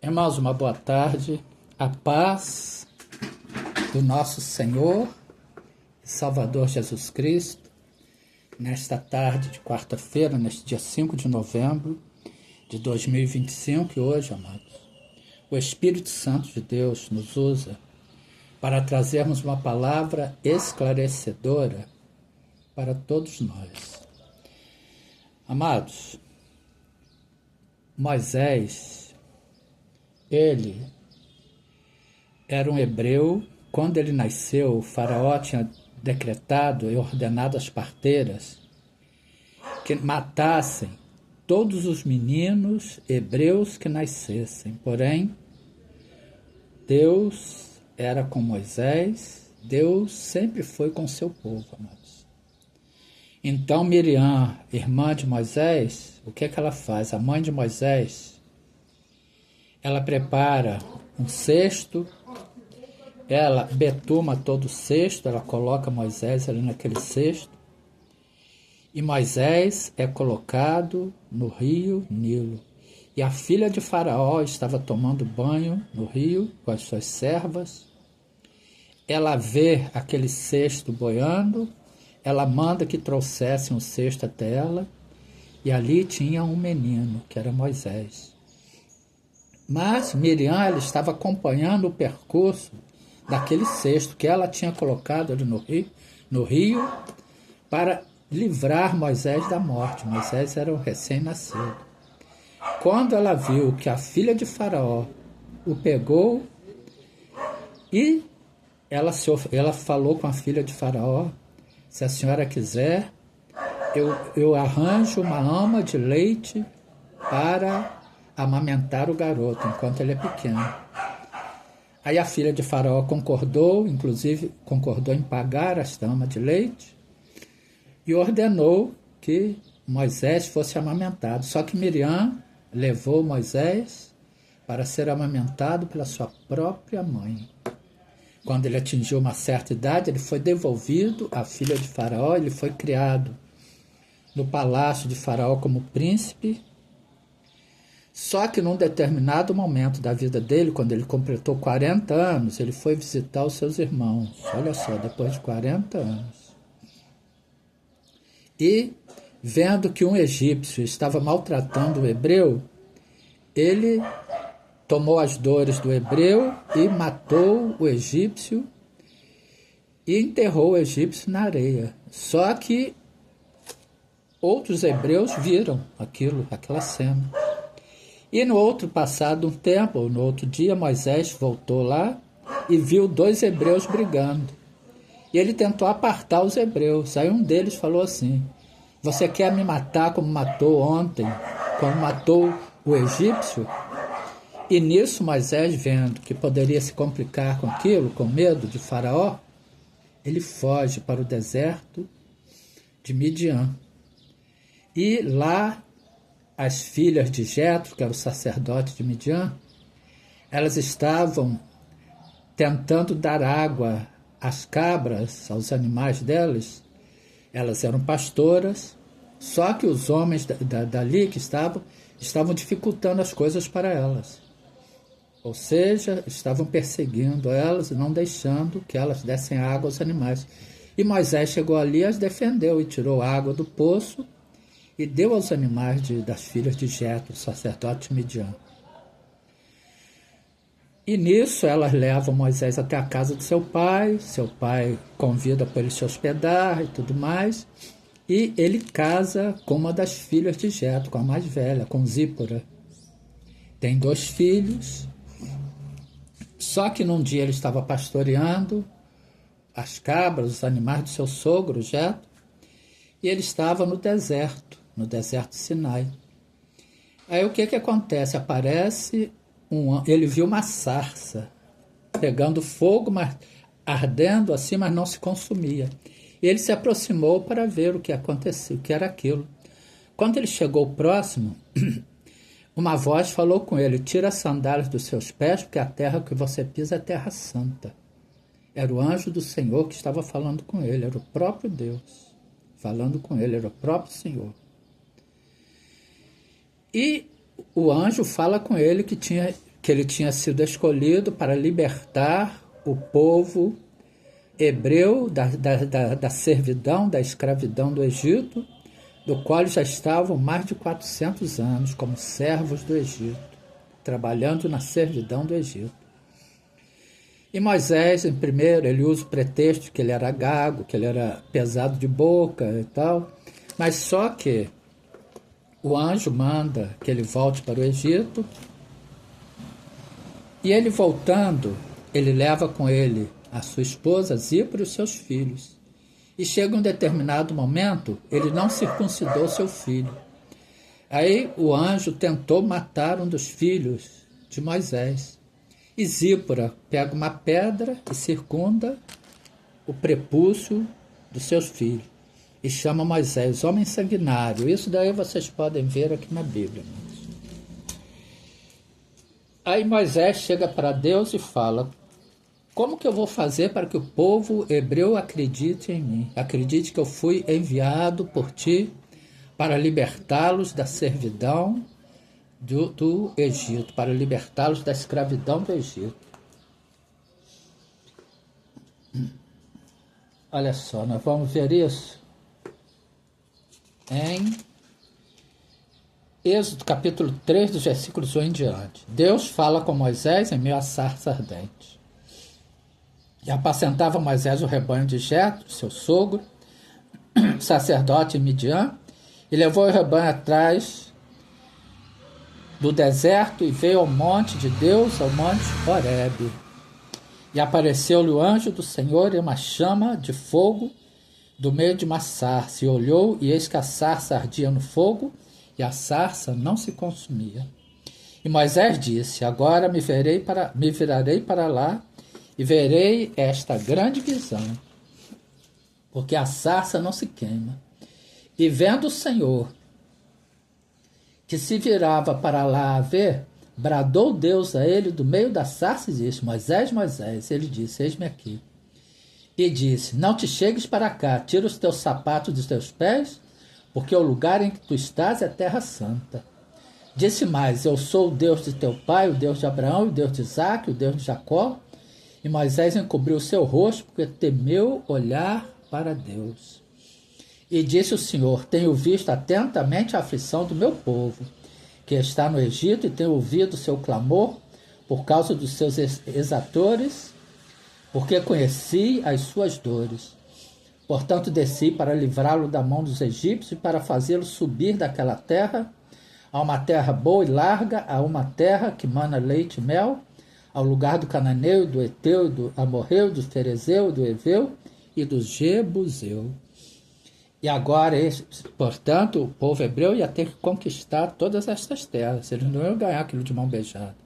Irmãos, uma boa tarde. A paz do nosso Senhor e Salvador Jesus Cristo, nesta tarde de quarta-feira, neste dia 5 de novembro de 2025, e hoje, amados, o Espírito Santo de Deus nos usa para trazermos uma palavra esclarecedora para todos nós. Amados, Moisés, ele era um hebreu. Quando ele nasceu, o faraó tinha decretado e ordenado às parteiras que matassem todos os meninos hebreus que nascessem. Porém, Deus era com Moisés, Deus sempre foi com seu povo, amados. Então Miriam, irmã de Moisés, o que ela faz? A mãe de Moisés, ela prepara um cesto, ela betuma todo o cesto, ela coloca Moisés ali naquele cesto, e Moisés é colocado no rio Nilo. E a filha de Faraó estava tomando banho no rio com as suas servas. Ela vê aquele cesto boiando, ela manda que trouxessem um cesto até ela, e ali tinha um menino, que era Moisés. Mas Miriam, ela estava acompanhando o percurso daquele cesto que ela tinha colocado ali no rio para livrar Moisés da morte. Moisés era um recém-nascido. Quando ela viu que a filha de Faraó o pegou, e ela falou com a filha de Faraó: se a senhora quiser, eu arranjo uma ama de leite para amamentar o garoto enquanto ele é pequeno. Aí a filha de Faraó concordou, inclusive concordou em pagar esta ama de leite, e ordenou que Moisés fosse amamentado. Só que Miriam levou Moisés para ser amamentado pela sua própria mãe. Quando ele atingiu uma certa idade, ele foi devolvido à filha de Faraó. Ele foi criado no palácio de Faraó como príncipe. Só que num determinado momento da vida dele, quando ele completou 40 anos, ele foi visitar os seus irmãos. Olha só, depois de 40 anos. E, vendo que um egípcio estava maltratando o hebreu, ele tomou as dores do hebreu e matou o egípcio e enterrou o egípcio na areia. Só que outros hebreus viram aquela cena. E no outro passado um tempo, no outro dia, Moisés voltou lá e viu dois hebreus brigando. E ele tentou apartar os hebreus. Aí um deles falou assim: você quer me matar como matou ontem, como matou o egípcio? E nisso Moisés, vendo que poderia se complicar com aquilo, com medo de Faraó, ele foge para o deserto de Midian. E lá as filhas de Jetro, que era o sacerdote de Midian, elas estavam tentando dar água às cabras, aos animais delas. Elas eram pastoras, só que os homens dali que estavam dificultando as coisas para elas. Ou seja, estavam perseguindo elas e não deixando que elas dessem água aos animais. E Moisés chegou ali e as defendeu e tirou água do poço e deu aos animais das filhas de Jetro, sacerdote de Midian. E nisso elas levam Moisés até a casa de seu pai convida para ele se hospedar e tudo mais, e ele casa com uma das filhas de Jetro, com a mais velha, com Zípora. Tem 2 filhos, só que num dia ele estava pastoreando as cabras, os animais do seu sogro, Jetro, e ele estava no deserto de Sinai. Aí o que acontece? Ele viu uma sarça pegando fogo, mas ardendo assim, mas não se consumia. E ele se aproximou para ver o que acontecia, o que era aquilo. Quando ele chegou próximo, uma voz falou com ele: tira as sandálias dos seus pés, porque a terra que você pisa é terra santa. Era o anjo do Senhor que estava falando com ele, era o próprio Deus falando com ele, era o próprio Senhor. E o anjo fala com ele que tinha que ele tinha sido escolhido para libertar o povo hebreu da servidão, da escravidão do Egito, do qual já estavam mais de 400 anos como servos do Egito, trabalhando na servidão do Egito. E Moisés, em primeiro, ele usa o pretexto que ele era gago, que ele era pesado de boca e tal, mas só que o anjo manda que ele volte para o Egito, e ele voltando, ele leva com ele a sua esposa Zípora e os seus filhos. E chega um determinado momento, ele não circuncidou seu filho. Aí o anjo tentou matar um dos filhos de Moisés. E Zípora pega uma pedra e circunda o prepúcio dos seus filhos. E chama Moisés, homem sanguinário. Isso daí vocês podem ver aqui na Bíblia. Aí Moisés chega para Deus e fala: como que eu vou fazer para que o povo hebreu acredite em mim? Acredite que eu fui enviado por ti para libertá-los da servidão do Egito, para libertá-los da escravidão do Egito. Olha só, nós vamos ver isso em Êxodo capítulo 3, dos versículos 1 em diante. Deus fala com Moisés em meio à sarça ardente. E apacentava Moisés o rebanho de Jetro, seu sogro, sacerdote em Midian, e levou o rebanho atrás do deserto e veio ao monte de Deus, ao monte Horebe. E apareceu-lhe o anjo do Senhor em uma chama de fogo do meio de uma sarça, e olhou, e eis que a sarça ardia no fogo, e a sarça não se consumia. E Moisés disse: agora me virarei para lá, e verei esta grande visão, porque a sarça não se queima. E vendo o Senhor que se virava para lá a ver, bradou Deus a ele do meio da sarça e disse: Moisés, Moisés. Ele disse: eis-me aqui. E disse: não te chegues para cá, tira os teus sapatos dos teus pés, porque o lugar em que tu estás é terra santa. Disse mais: eu sou o Deus de teu pai, o Deus de Abraão, o Deus de Isaque, o Deus de Jacó. E Moisés encobriu o seu rosto, porque temeu olhar para Deus. E disse o Senhor: tenho visto atentamente a aflição do meu povo, que está no Egito, e tenho ouvido o seu clamor por causa dos seus exatores, porque conheci as suas dores. Portanto, desci para livrá-lo da mão dos egípcios e para fazê-lo subir daquela terra a uma terra boa e larga, a uma terra que mana leite e mel, ao lugar do cananeu, do Eteu, do Amorreu, do Ferezeu, do Eveu e do Jebuseu. E agora, portanto, o povo hebreu ia ter que conquistar todas estas terras. Eles não iam ganhar aquilo de mão beijada.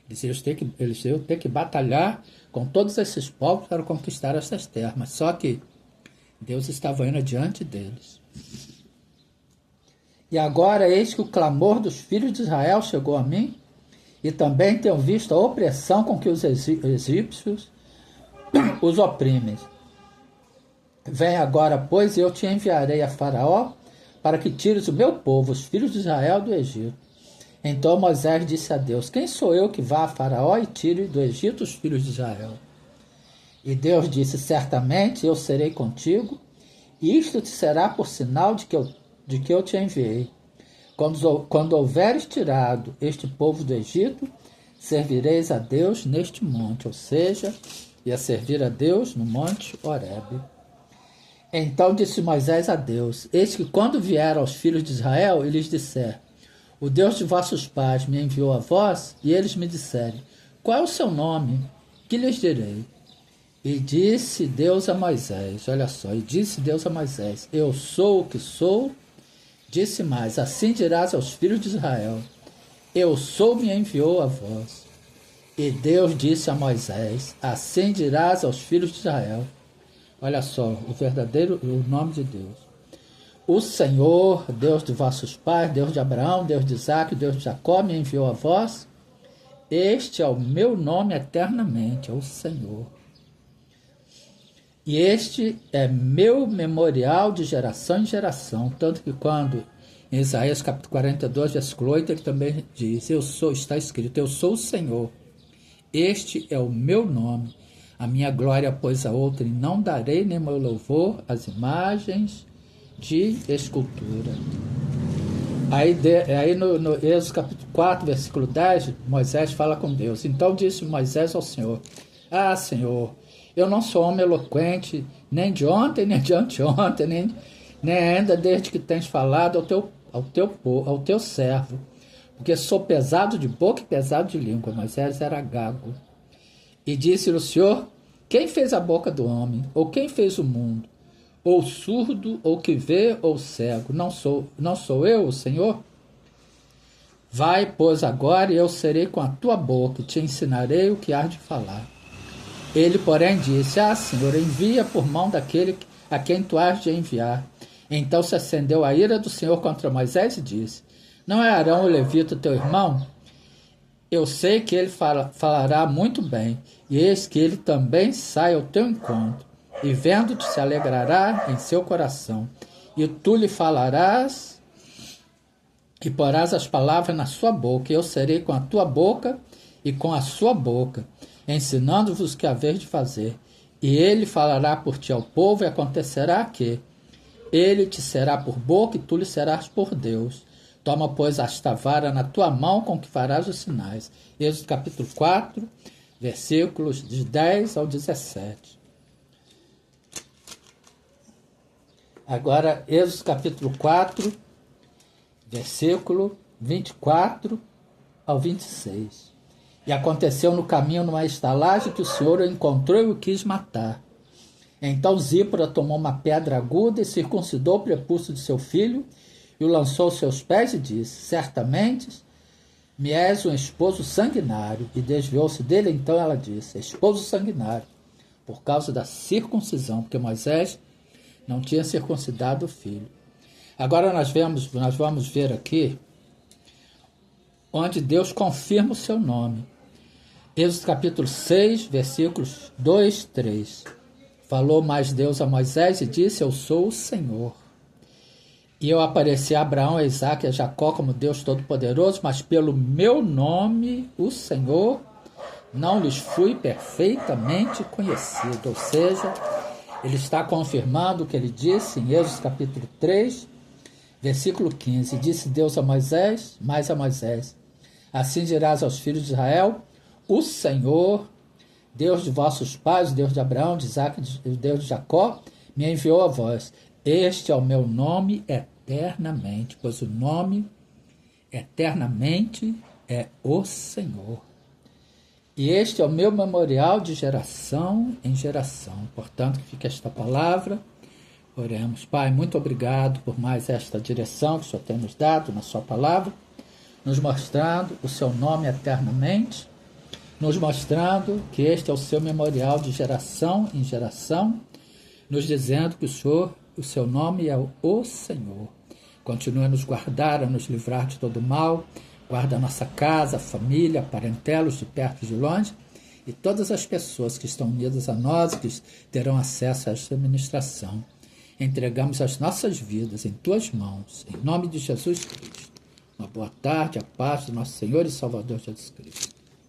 Eles iam ter que batalhar com todos esses povos para conquistar essas terras. Mas só que Deus estava indo adiante deles. E agora, eis que o clamor dos filhos de Israel chegou a mim, e também tenho visto a opressão com que os egípcios os oprimem. Vem agora, pois, e eu te enviarei a Faraó, para que tires o meu povo, os filhos de Israel, do Egito. Então Moisés disse a Deus: quem sou eu que vá a Faraó e tire do Egito os filhos de Israel? E Deus disse: certamente eu serei contigo, e isto te será por sinal de que eu te enviei. Quando houveres tirado este povo do Egito, servireis a Deus neste monte, ou seja, ia servir a Deus no monte Horebe. Então disse Moisés a Deus: eis que quando vieram aos filhos de Israel, e lhes disser: o Deus de vossos pais me enviou a vós, e eles me disserem: qual é o seu nome? Que lhes direi? E disse Deus a Moisés, olha só, e disse Deus a Moisés: eu sou o que sou. Disse mais: assim dirás aos filhos de Israel: eu sou, me enviou a vós. E Deus disse a Moisés: assim dirás aos filhos de Israel. Olha só, o nome de Deus. O Senhor, Deus de vossos pais, Deus de Abraão, Deus de Isaque, Deus de Jacó, me enviou a vós. Este é o meu nome eternamente, é o Senhor. E este é meu memorial de geração em geração, tanto que quando Em Isaías capítulo 42, versículo 8, ele também diz, está escrito, eu sou o Senhor, este é o meu nome, a minha glória, pois a outra, e não darei nem meu louvor às imagens de escultura. Aí no Êxodo capítulo 4, versículo 10, Moisés fala com Deus. Então disse Moisés ao Senhor, ah, Senhor, eu não sou homem eloquente, nem de ontem, nem de anteontem, nem ainda desde que tens falado ao teu servo, porque sou pesado de boca e pesado de língua. Moisés era gago. E disse-lhe o Senhor, quem fez a boca do homem? Ou quem fez o mundo? Ou surdo, ou que vê, ou cego? Não sou eu, o Senhor? Vai, pois, agora, e eu serei com a tua boca, e te ensinarei o que hás de falar. Ele, porém, disse, ah, Senhor, envia por mão daquele a quem tu hás de enviar. Então se acendeu a ira do Senhor contra Moisés e disse, não é Arão o levita teu irmão? Eu sei que ele falará muito bem, e eis que ele também sai ao teu encontro, e vendo-te se alegrará em seu coração, e tu lhe falarás, e porás as palavras na sua boca, e eu serei com a tua boca e com a sua boca, ensinando-vos o que haver de fazer. E ele falará por ti ao povo, e acontecerá que ele te será por boca, e tu lhe serás por Deus. Toma, pois, esta vara na tua mão, com que farás os sinais. Êxodo capítulo 4, versículos de 10 ao 17. Agora, Êxodo capítulo 4, versículo 24 ao 26. E aconteceu no caminho numa estalagem que o Senhor o encontrou e o quis matar. Então Zípora tomou uma pedra aguda e circuncidou o prepúcio de seu filho e o lançou aos seus pés e disse, certamente me és um esposo sanguinário. E desviou-se dele, então ela disse, esposo sanguinário, por causa da circuncisão, porque Moisés não tinha circuncidado o filho. Agora nós vamos ver aqui onde Deus confirma o seu nome. Êxodo capítulo 6, versículos 2, 3. Falou mais Deus a Moisés e disse, eu sou o Senhor. E eu apareci a Abraão, a Isaque e a Jacó como Deus Todo-Poderoso, mas pelo meu nome, o Senhor, não lhes fui perfeitamente conhecido. Ou seja, ele está confirmando o que ele disse em Êxodo capítulo 3, versículo 15. Disse Deus a Moisés, mais a Moisés, assim dirás aos filhos de Israel, o Senhor, Deus de vossos pais, Deus de Abraão, de Isaque e Deus de Jacó, me enviou a vós. Este é o meu nome eternamente, pois o nome eternamente é o Senhor. E este é o meu memorial de geração em geração. Portanto, que fica esta palavra. Oremos. Pai, muito obrigado por mais esta direção que o Senhor tem nos dado na sua palavra, nos mostrando o seu nome eternamente, nos mostrando que este é o seu memorial de geração em geração, nos dizendo que o seu nome é o Senhor. Continue a nos guardar, a nos livrar de todo mal, guarda a nossa casa, família, parentelos de perto e de longe, e todas as pessoas que estão unidas a nós, que terão acesso a esta ministração. Entregamos as nossas vidas em tuas mãos, em nome de Jesus Cristo. Uma boa tarde, a paz do nosso Senhor e Salvador Jesus Cristo.